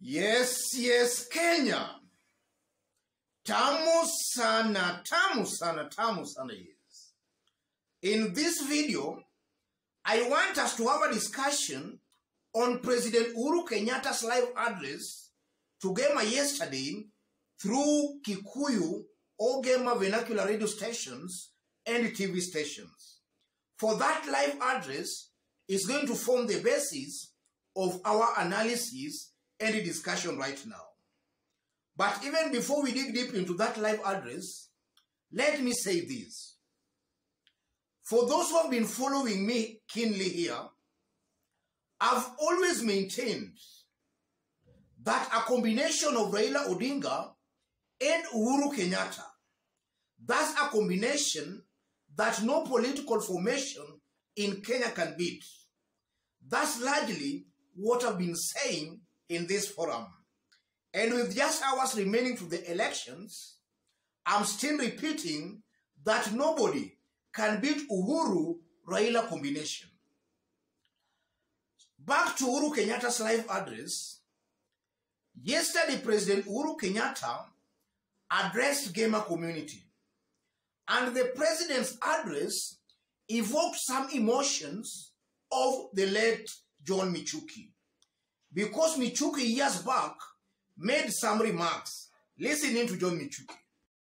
Yes, Kenya. Tamu sana, yes. In this video, I want us to have a discussion on President Uhuru Kenyatta's live address to Gema yesterday through Kikuyu or Gema vernacular radio stations and TV stations. For that live address is going to form the basis of our analysis and discussion right now. But even before we dig deep into that live address, let me say this. For those who have been following me keenly here, I've always maintained that a combination of Raila Odinga and Uhuru Kenyatta, that's a combination that no political formation in Kenya can beat. That's largely what I've been saying in this forum. And with just hours remaining to the elections, I'm still repeating that nobody can beat Uhuru-Raila combination. Back to Uhuru Kenyatta's live address. Yesterday, President Uhuru Kenyatta addressed Gema community. And the president's address evoked some emotions of the late John Michuki. Because Michuki years back made some remarks. Listening to John Michuki.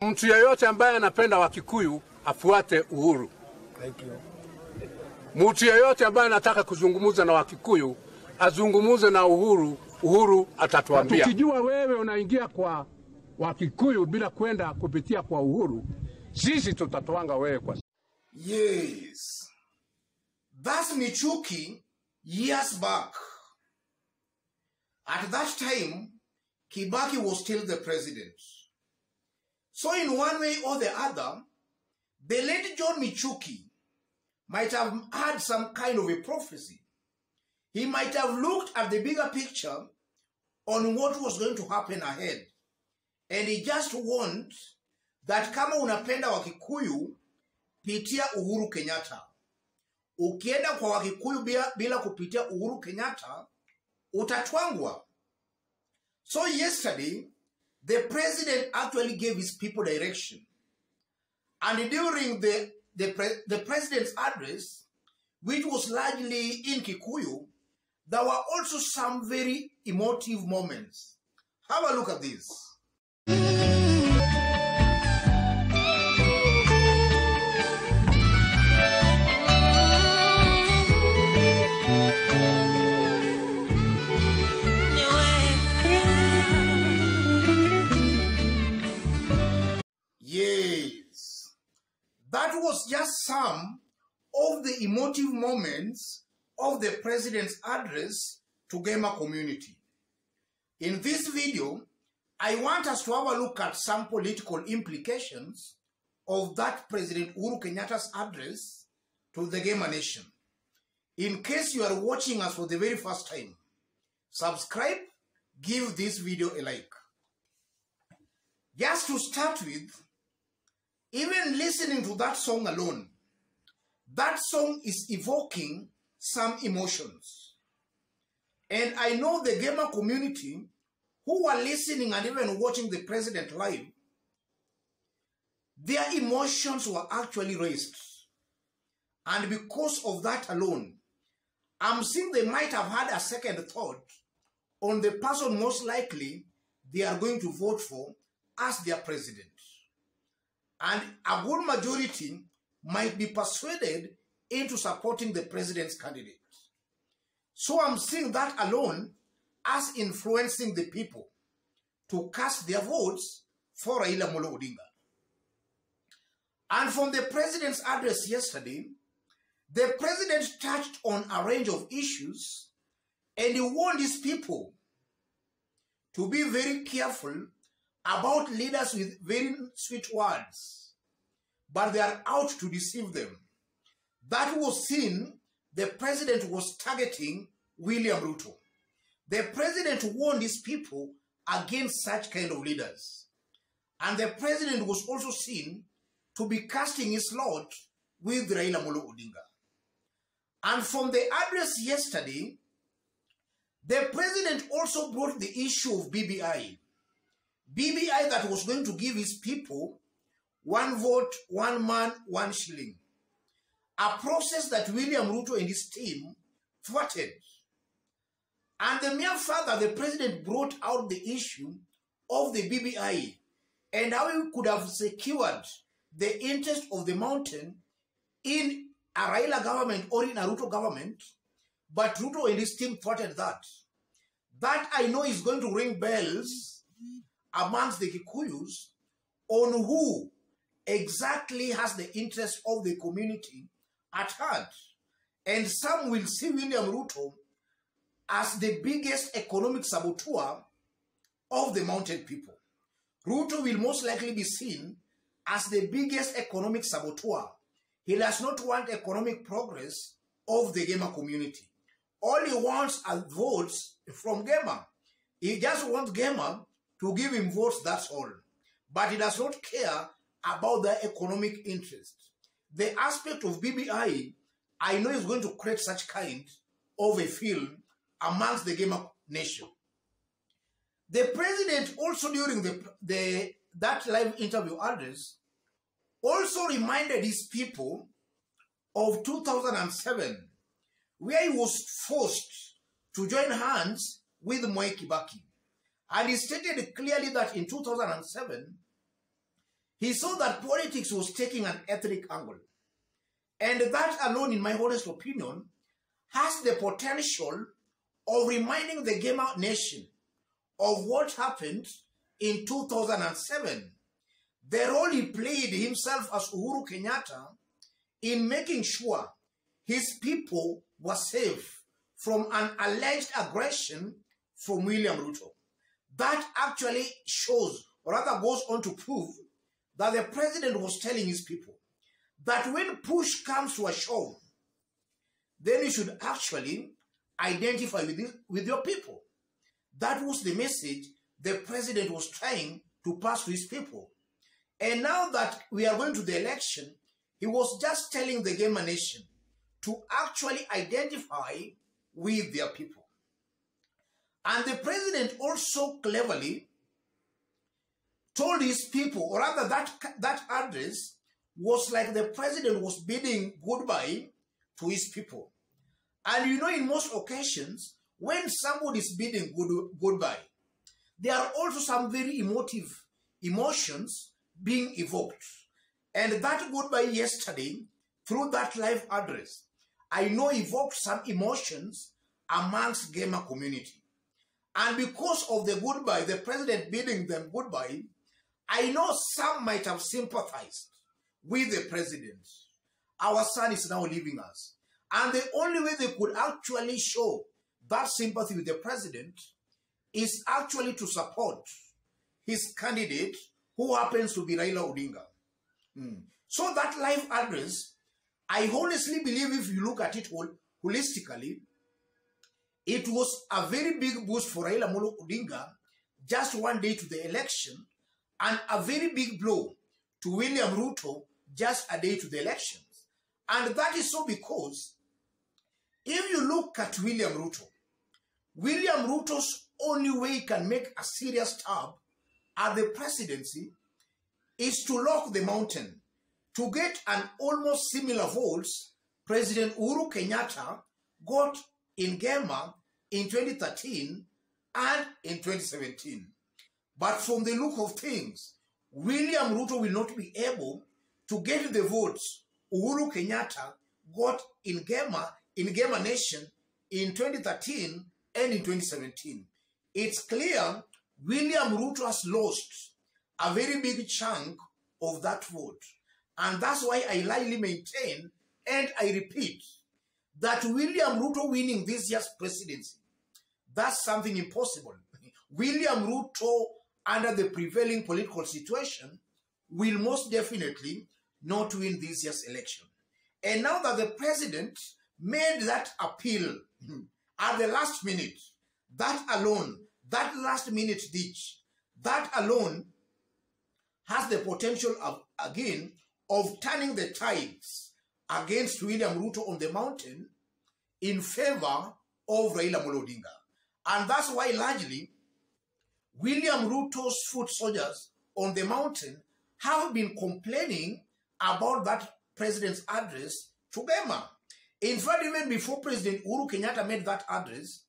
Mtu yeyote ambaye anapenda Wakikuyu afuate Uhuru. Thank you. Mtu yeyote ambaye anataka kuzungumza na Wakikuyu azungumuze na Uhuru, Uhuru atatuambia. Tukijua wewe unaingia kwa Wakikuyu bila kwenda kupitia kwa Uhuru, sisi tutatoanga wewe kwa. Yes. That's Michuki years back. At that time, Kibaki was still the president. So in one way or the other, the late John Michuki might have had some kind of a prophecy. He might have looked at the bigger picture on what was going to happen ahead. And he just wants that kama unapenda Wakikuyu, pitia Uhuru Kenyatta. Ukienda kwa Wakikuyu bila kupitia Uhuru Kenyatta, utatwangwa. So yesterday, the president actually gave his people direction. And during the president's address, which was largely in Kikuyu, there were also some very emotive moments. Have a look at this. Yes, that was just some of the emotive moments of the president's address to Gema community. In this video, I want us to have a look at some political implications of that President Uhuru Kenyatta's address to the Gema nation. In case you are watching us for the very first time, subscribe, give this video a like. Just to start with, even listening to that song alone, that song is evoking some emotions. And I know the Gema community who were listening and even watching the president live, their emotions were actually raised. And because of that alone, I'm seeing they might have had a second thought on the person most likely they are going to vote for as their president. And a good majority might be persuaded into supporting the president's candidate. So I'm seeing that alone as influencing the people to cast their votes for Raila Molo Odinga. And from the president's address yesterday, the president touched on a range of issues and he warned his people to be very careful about leaders with very sweet words, but they are out to deceive them. That was seen, the president was targeting William Ruto. The president warned his people against such kind of leaders. And the president was also seen to be casting his lot with Raila Molo Odinga. And from the address yesterday, The president also brought the issue of BBI. BBI that was going to give his people 1 vote, 1 man, 1 shilling. A process that William Ruto and his team thwarted. And the mere fact that the president brought out the issue of the BBI and how he could have secured the interest of the mountain in a Raila government or in a Ruto government, but Ruto and his team thwarted that. That I know is going to ring bells amongst the Kikuyus on who exactly has the interest of the community at heart. And some will see William Ruto as the biggest economic saboteur of the mountain people. Ruto will most likely be seen as the biggest economic saboteur. He does not want economic progress of the Gema community. All he wants are votes from Gema. He just wants Gema to give him votes, that's all. But he does not care about the economic interest. The aspect of BBI, I know is going to create such kind of a film amongst the Gema nation. The president also during that live interview address also reminded his people of 2007, where he was forced to join hands with Mwai Kibaki. And he stated clearly that in 2007, he saw that politics was taking an ethnic angle. And that alone, in my honest opinion, has the potential of reminding the Gema nation of what happened in 2007. The role he played himself as Uhuru Kenyatta in making sure his people were safe from an alleged aggression from William Ruto. That actually shows, or rather goes on to prove, that the president was telling his people that when push comes to a shove, then you should actually identify with your people. That was the message the president was trying to pass to his people. And now that we are going to the election, he was just telling the Gema nation to actually identify with their people. And the president also cleverly told his people, or rather that address was like the president was bidding goodbye to his people. And you know, in most occasions, when somebody is bidding goodbye, there are also some very emotions being evoked. And that goodbye yesterday, through that live address, I know evoked some emotions amongst Gema community. And because of the goodbye, the president bidding them goodbye, I know some might have sympathized with the president. Our son is now leaving us. And the only way they could actually show that sympathy with the president is actually to support his candidate, who happens to be Raila Odinga. So that live address, I honestly believe if you look at it holistically, it was a very big boost for Raila Odinga just 1 day to the election, and a very big blow to William Ruto just a day to the elections. And that is so because if you look at William Ruto's only way he can make a serious stab at the presidency is to lock the mountain, to get an almost similar votes President Uhuru Kenyatta got in Gema in 2013 and in 2017. But from the look of things, William Ruto will not be able to get the votes Uhuru Kenyatta got in Gema Nation in 2013 and in 2017. It's clear William Ruto has lost a very big chunk of that vote. And that's why I lightly maintain, and I repeat, that William Ruto winning this year's presidency, that's something impossible. William Ruto, under the prevailing political situation, will most definitely not win this year's election. And now that the president made that appeal at the last minute, that alone, that last minute ditch, that alone has the potential of, again, of turning the tides against William Ruto on the mountain in favor of Raila Odinga. And that's why largely William Ruto's foot soldiers on the mountain have been complaining about that president's address to Gema. In fact, even before President Uhuru Kenyatta made that address,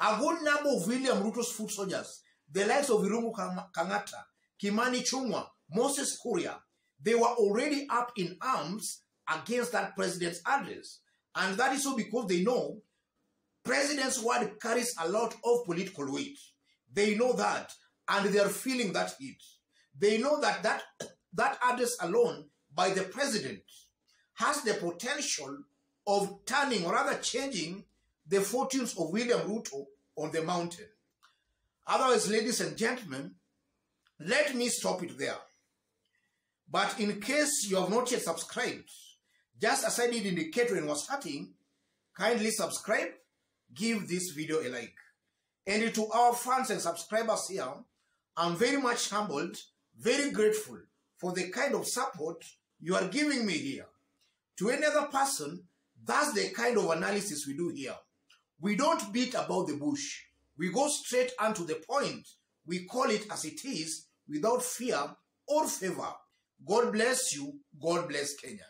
a good number of William Ruto's foot soldiers, the likes of Uhuru Kenyatta, Kimani Ichung'wah, Moses Kuria, they were already up in arms against that president's address. And that is so because they know president's word carries a lot of political weight. They know that, and they are feeling that heat. They know that that address alone by the president has the potential of turning or rather changing the fortunes of William Ruto on the mountain. Otherwise, ladies and gentlemen, let me stop it there. But in case you have not yet subscribed, just as I did indicate when I was starting, kindly subscribe, give this video a like. And to our fans and subscribers here, I'm very much humbled, very grateful for the kind of support you are giving me here. To any other person, that's the kind of analysis we do here. We don't beat about the bush. We go straight on to the point. We call it as it is, without fear or favor. God bless you. God bless Kenya.